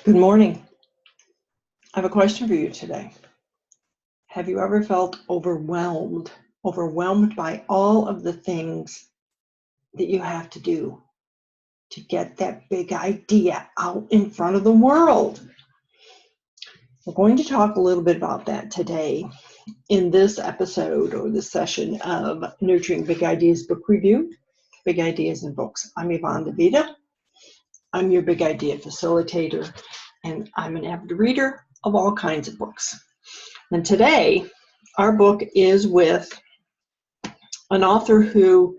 Good morning. I have a question for you today. Have you ever felt overwhelmed by all of the things that you have to do to get that big idea out in front of the world? We're going to talk a little bit about that today in this episode or this session of Nurturing Big Ideas Book Review, Big Ideas in Books. I'm Yvonne DeVita. I'm your Big Idea Facilitator, and I'm an avid reader of all kinds of books. And today, our book is with an author who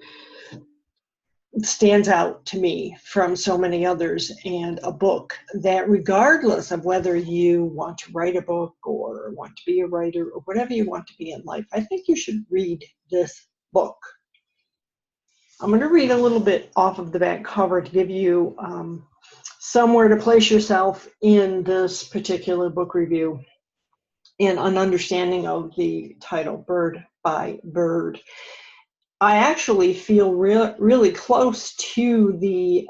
stands out to me from so many others, and a book that, regardless of whether you want to write a book or want to be a writer or whatever you want to be in life, I think you should read this book. I'm going to read a little bit off of the back cover to give you somewhere to place yourself in this particular book review and an understanding of the title, Bird by Bird. I actually feel really close to the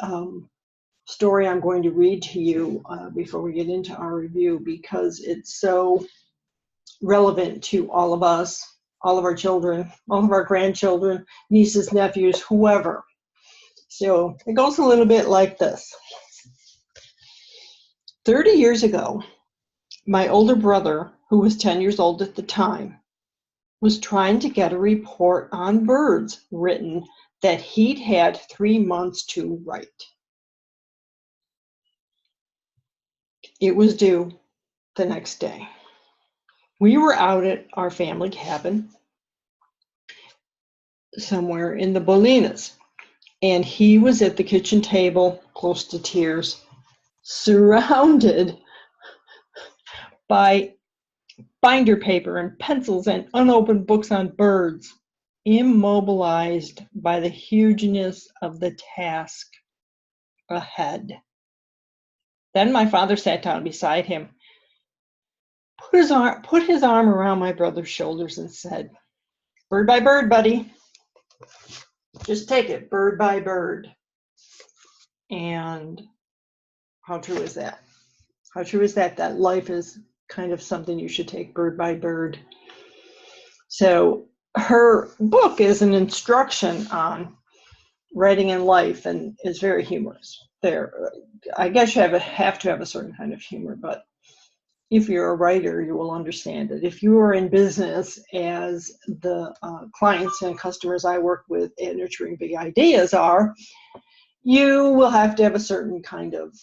story I'm going to read to you before we get into our review, because it's so relevant to all of us, all of our children, all of our grandchildren, nieces, nephews, whoever. So it goes a little bit like this. 30 years ago, my older brother, who was 10 years old at the time, was trying to get a report on birds written that he'd had 3 months to write. It was due the next day. We were out at our family cabin somewhere in the Bolinas, and he was at the kitchen table, close to tears, surrounded by binder paper and pencils and unopened books on birds, immobilized by the hugeness of the task ahead. Then my father sat down beside him, put his arm around my brother's shoulders and said, "Bird by bird, buddy. Just take it bird by bird." And how true is that? How true is that life is kind of something you should take bird by bird? So her book is an instruction on writing in life and is very humorous. I guess you have to have a certain kind of humor, but if you're a writer, you will understand it. If you are in business, as the clients and customers I work with at Nurturing Big Ideas are, you will have to have a certain kind of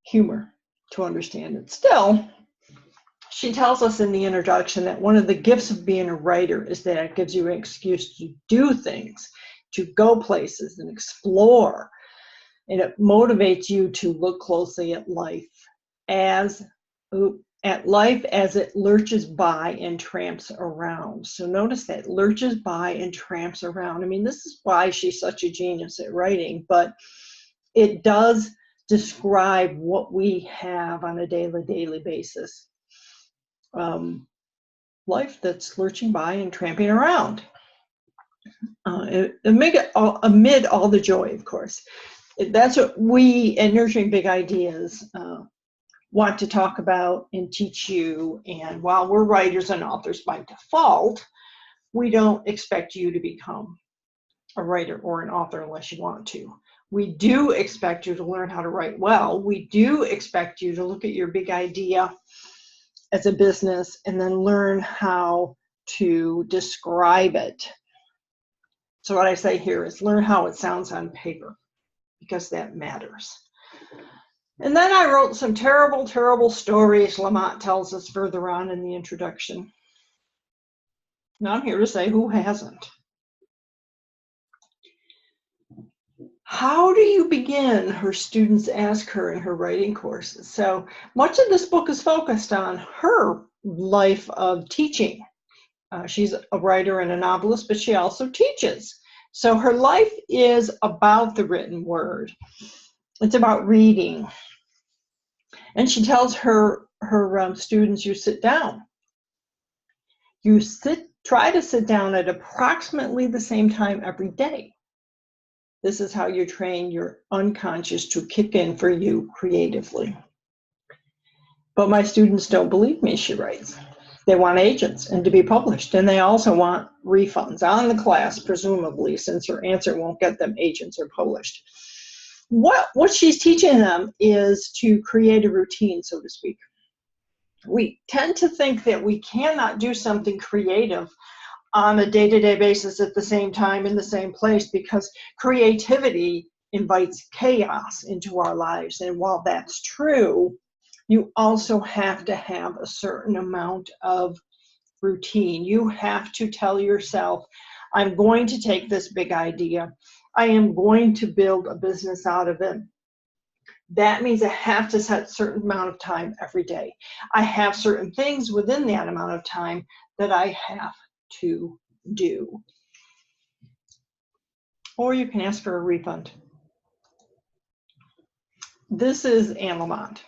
humor to understand it. Still, she tells us in the introduction that one of the gifts of being a writer is that it gives you an excuse to do things, to go places and explore. And it motivates you to look closely at life as it lurches by and tramps around. So notice that, lurches by and tramps around. I mean, this is why she's such a genius at writing, but it does describe what we have on a daily basis. Life that's lurching by and tramping around. Amid all the joy, of course. That's what we at Nurturing Big Ideas want to talk about and teach you. And while we're writers and authors by default, we don't expect you to become a writer or an author unless you want to. We do expect you to learn how to write well. We do expect you to look at your big idea as a business and then learn how to describe it. So what I say here is learn how it sounds on paper, because that matters. And then I wrote some terrible, terrible stories, Lamott tells us further on in the introduction. Now I'm here to say, who hasn't? How do you begin? Her students ask her in her writing courses. So much of this book is focused on her life of teaching. She's a writer and a novelist, but she also teaches. So her life is about the written word. It's about reading. And she tells her students, you sit down. Try to sit down at approximately the same time every day. This is how you train your unconscious to kick in for you creatively. But my students don't believe me, she writes. They want agents and to be published, and they also want refunds on the class, presumably, since her answer won't get them agents or published. What she's teaching them is to create a routine, so to speak. We tend to think that we cannot do something creative on a day-to-day basis at the same time in the same place, because creativity invites chaos into our lives. And while that's true, you also have to have a certain amount of routine. You have to tell yourself, I'm going to take this big idea. I am going to build a business out of it. That means I have to set a certain amount of time every day. I have certain things within that amount of time that I have to do. Or you can ask for a refund. This is Lamott,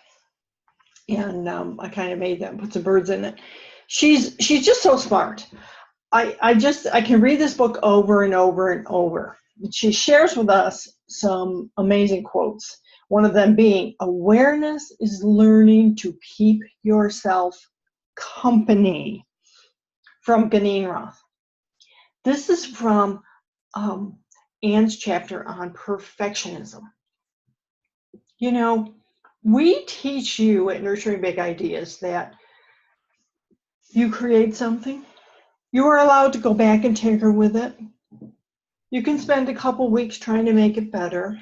and I kind of made that, put some birds in it. She's just so smart. I can read this book over and over and over. She shares with us some amazing quotes. One of them being, awareness is learning to keep yourself company, from Ganeen Roth. This is from Anne's chapter on perfectionism. You know, we teach you at Nurturing Big Ideas that you create something, you are allowed to go back and tinker with it. You can spend a couple weeks trying to make it better.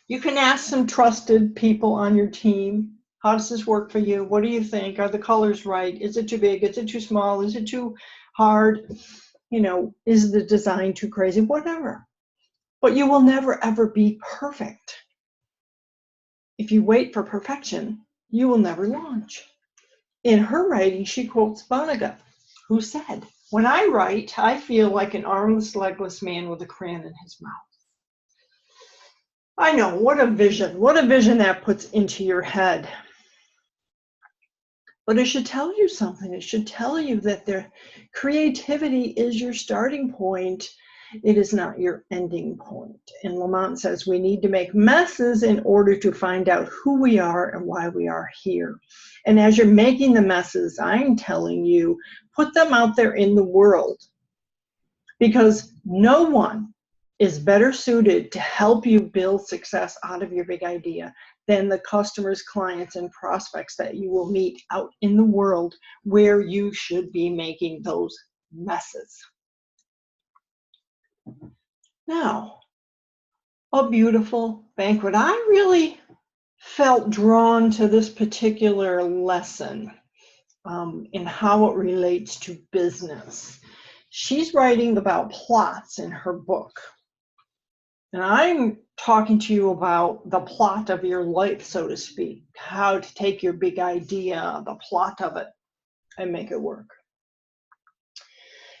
You can ask some trusted people on your team, how does this work for you? What do you think? Are the colors right? Is it too big? Is it too small? Is it too hard? You know, is the design too crazy? Whatever. But you will never, ever be perfect. If you wait for perfection, you will never launch. In her writing, she quotes Vonnegut, who said, when I write, I feel like an armless, legless man with a crayon in his mouth. I know, what a vision that puts into your head. But it should tell you something. It should tell you that the creativity is your starting point. It is not your ending point. And Lamott says we need to make messes in order to find out who we are and why we are here. And as you're making the messes, I'm telling you, put them out there in the world, because no one is better suited to help you build success out of your big idea than the customers, clients, and prospects that you will meet out in the world, where you should be making those messes. Now, A Beautiful Banquet. I really felt drawn to this particular lesson in how it relates to business. She's writing about plots in her book. And I'm talking to you about the plot of your life, so to speak, how to take your big idea, the plot of it, and make it work.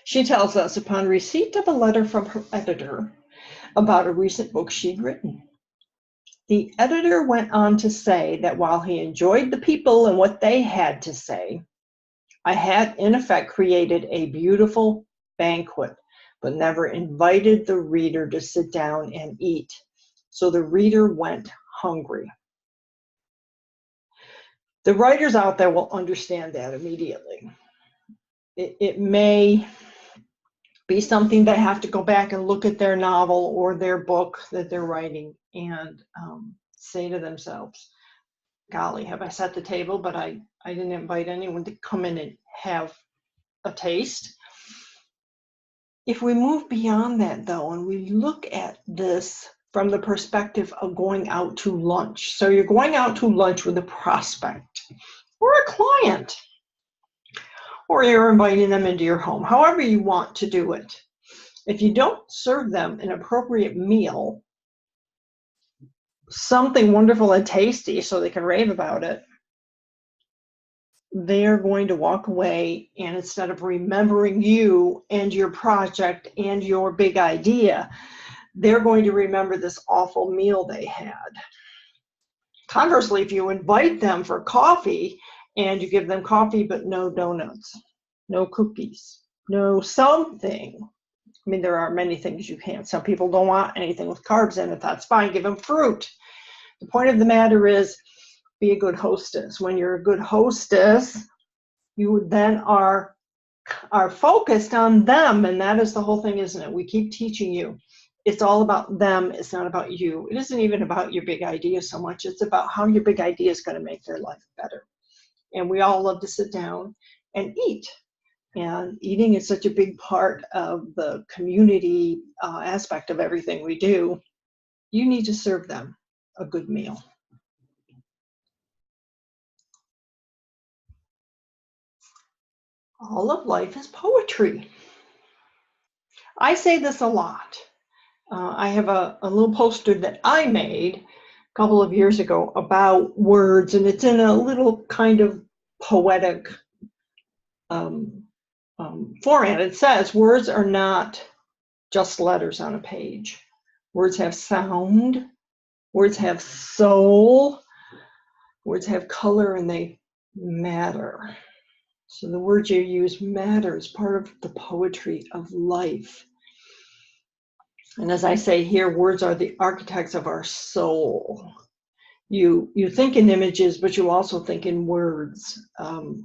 She tells us, upon receipt of a letter from her editor about a recent book she'd written, the editor went on to say that while he enjoyed the people and what they had to say, I had in effect created a beautiful banquet, but never invited the reader to sit down and eat. So the reader went hungry. The writers out there will understand that immediately. It may be something they have to go back and look at their novel or their book that they're writing and say to themselves, golly, have I set the table, but I didn't invite anyone to come in and have a taste. If we move beyond that, though, and we look at this from the perspective of going out to lunch. So you're going out to lunch with a prospect or a client, or you're inviting them into your home, however you want to do it. If you don't serve them an appropriate meal, something wonderful and tasty so they can rave about it, they're going to walk away, and instead of remembering you and your project and your big idea, they're going to remember this awful meal they had. Conversely, if you invite them for coffee and you give them coffee but no donuts, no cookies, no something, I mean, there are many things you can't. Some people don't want anything with carbs in it. That's fine. Give them fruit. The point of the matter is, be a good hostess. When you're a good hostess, you then are focused on them, and that is the whole thing, isn't it? We keep teaching you. It's all about them. It's not about you. It isn't even about your big idea so much. It's about how your big idea is going to make their life better. And we all love to sit down and eat. And eating is such a big part of the community aspect of everything we do. You need to serve them a good meal. All of life is poetry. I say this a lot. I have a little poster that I made a couple of years ago about words, and it's in a little kind of poetic format. It says, words are not just letters on a page. Words have sound, words have soul, words have color, and they matter. So the words you use matters, part of the poetry of life. And as I say here, words are the architects of our soul. You think in images, but you also think in words.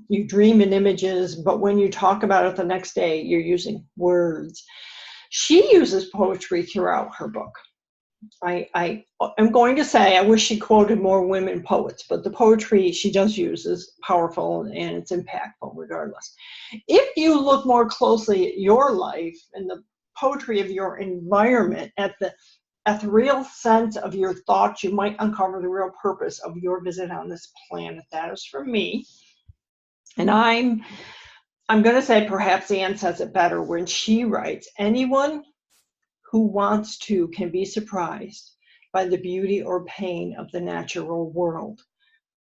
You dream in images, but when you talk about it the next day, you're using words. She uses poetry throughout her book. I am going to say I wish she quoted more women poets, but the poetry she does use is powerful and it's impactful regardless. If you look more closely at your life and the poetry of your environment, at the real sense of your thoughts, you might uncover the real purpose of your visit on this planet. That is for me. And I'm going to say perhaps Anne says it better when she writes, anyone who wants to can be surprised by the beauty or pain of the natural world,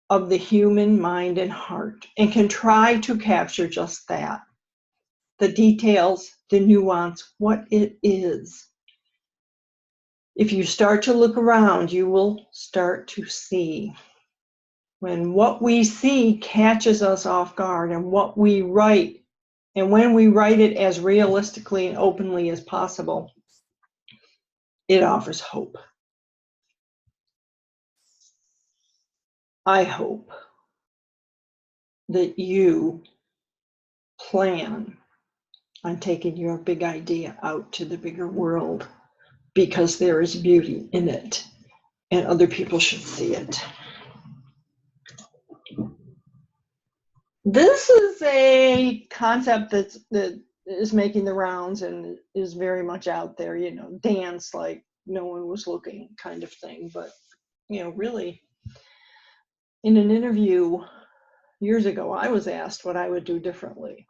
of the human mind and heart, and can try to capture just that. The details, the nuance, what it is. If you start to look around, you will start to see. When what we see catches us off guard, and what we write, and when we write it as realistically and openly as possible, it offers hope. I hope that you plan on taking your big idea out to the bigger world, because there is beauty in it and other people should see it. This is a concept that is making the rounds and is very much out there, dance like no one was looking kind of thing. But, really, in an interview years ago, I was asked what I would do differently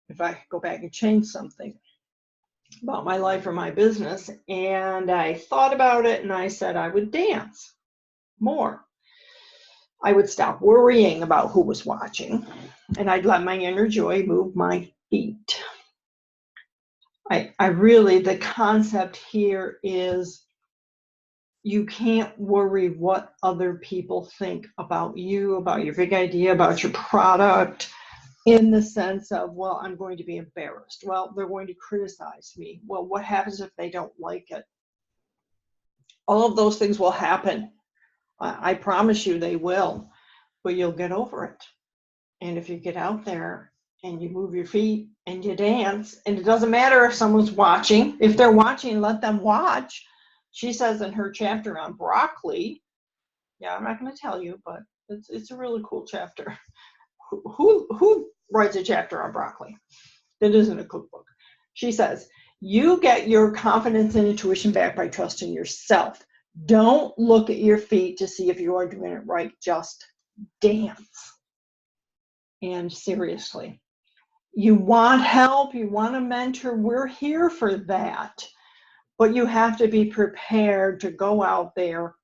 if I could go back and change something about my life or my business. And I thought about it and I said I would dance more. I would stop worrying about who was watching, and I'd let my inner joy move my feet. I really, the concept here is you can't worry what other people think about you, about your big idea, about your product, in the sense of, well, I'm going to be embarrassed. Well, they're going to criticize me. Well, what happens if they don't like it? All of those things will happen. I promise you they will, but you'll get over it. And if you get out there and you move your feet and you dance, and it doesn't matter if someone's watching. If they're watching, let them watch. She says in her chapter on broccoli, yeah, I'm not going to tell you, but it's a really cool chapter. Who writes a chapter on broccoli that isn't a cookbook? She says, you get your confidence and intuition back by trusting yourself. Don't look at your feet to see if you are doing it right. Just dance. And seriously, you want help, you want a mentor, we're here for that. But you have to be prepared to go out there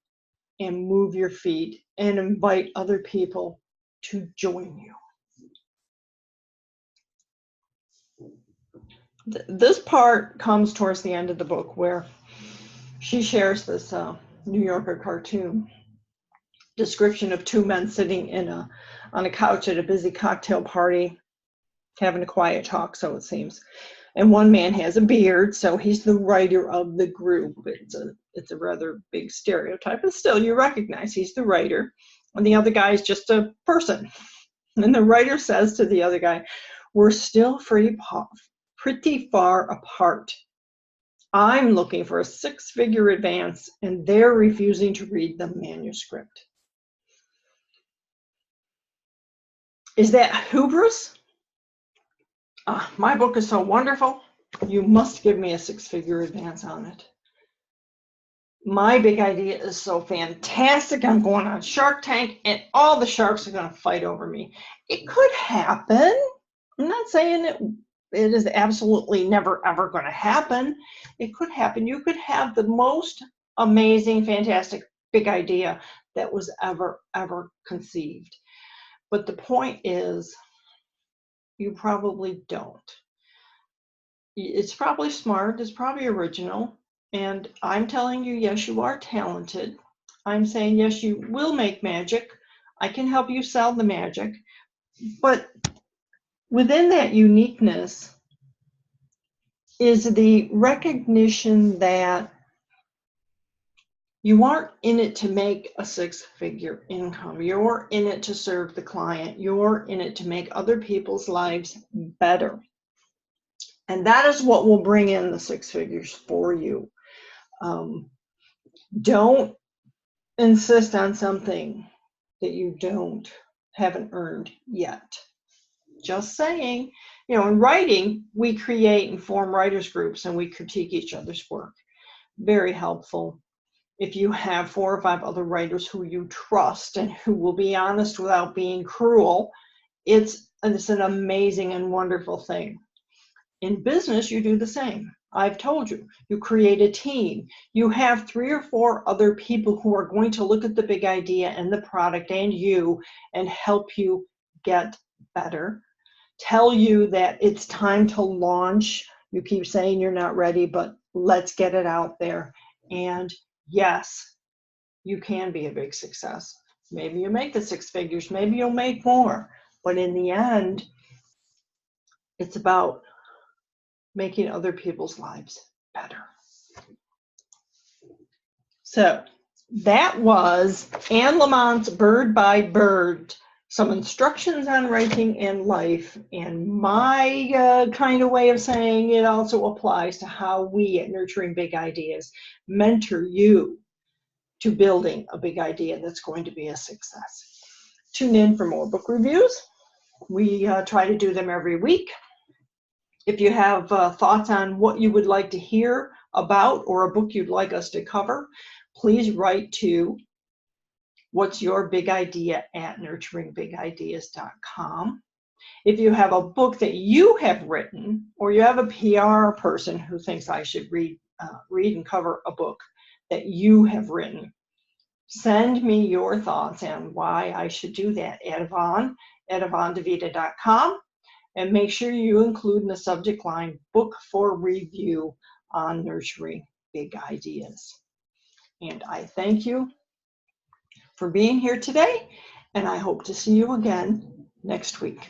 and move your feet and invite other people to join you. This part comes towards the end of the book where she shares this New Yorker cartoon description of two men sitting on a couch at a busy cocktail party, having a quiet talk, so it seems. And one man has a beard, so he's the writer of the group. It's a rather big stereotype, but still you recognize he's the writer. And the other guy is just a person. And the writer says to the other guy, we're still pretty far apart. I'm looking for a 6-figure advance, and they're refusing to read the manuscript. Is that hubris? My book is so wonderful. You must give me a 6-figure advance on it. My big idea is so fantastic. I'm going on Shark Tank, and all the sharks are going to fight over me. It could happen. I'm not saying it is absolutely never, ever going to happen. It could happen. You could have the most amazing, fantastic, big idea that was ever conceived. But the point is, you probably don't. It's probably smart, it's probably original, and I'm telling you, yes, you are talented. I'm saying, yes, you will make magic. I can help you sell the magic. But within that uniqueness is the recognition that you aren't in it to make a 6-figure income. You're in it to serve the client. You're in it to make other people's lives better. And that is what will bring in the 6 figures for you. Don't insist on something that you haven't earned yet. Just saying. In writing, we create and form writers groups, and we critique each other's work. Very helpful. If you have 4 or 5 other writers who you trust and who will be honest without being cruel, it's an amazing and wonderful thing. In business, you do the same. I've told you, you create a team. You have 3 or 4 other people who are going to look at the big idea and the product and you and help you get better. Tell you that it's time to launch. You keep saying you're not ready, but let's get it out there. And yes, you can be a big success. Maybe you make the 6 figures, maybe you'll make more. But in the end, it's about making other people's lives better. So that was Anne Lamott's Bird by Bird, some instructions on writing and life, and my kind of way of saying it also applies to how we at Nurturing Big Ideas mentor you to building a big idea that's going to be a success. Tune in for more book reviews. We try to do them every week. If you have thoughts on what you would like to hear about or a book you'd like us to cover, please write to what's your big idea at nurturingbigideas.com. If you have a book that you have written, or you have a PR person who thinks I should read and cover a book that you have written, send me your thoughts on why I should do that at yvonne@yvonnedevita.com. And make sure you include in the subject line, book for review on Nurturing Big Ideas. And I thank you for being here today, and I hope to see you again next week.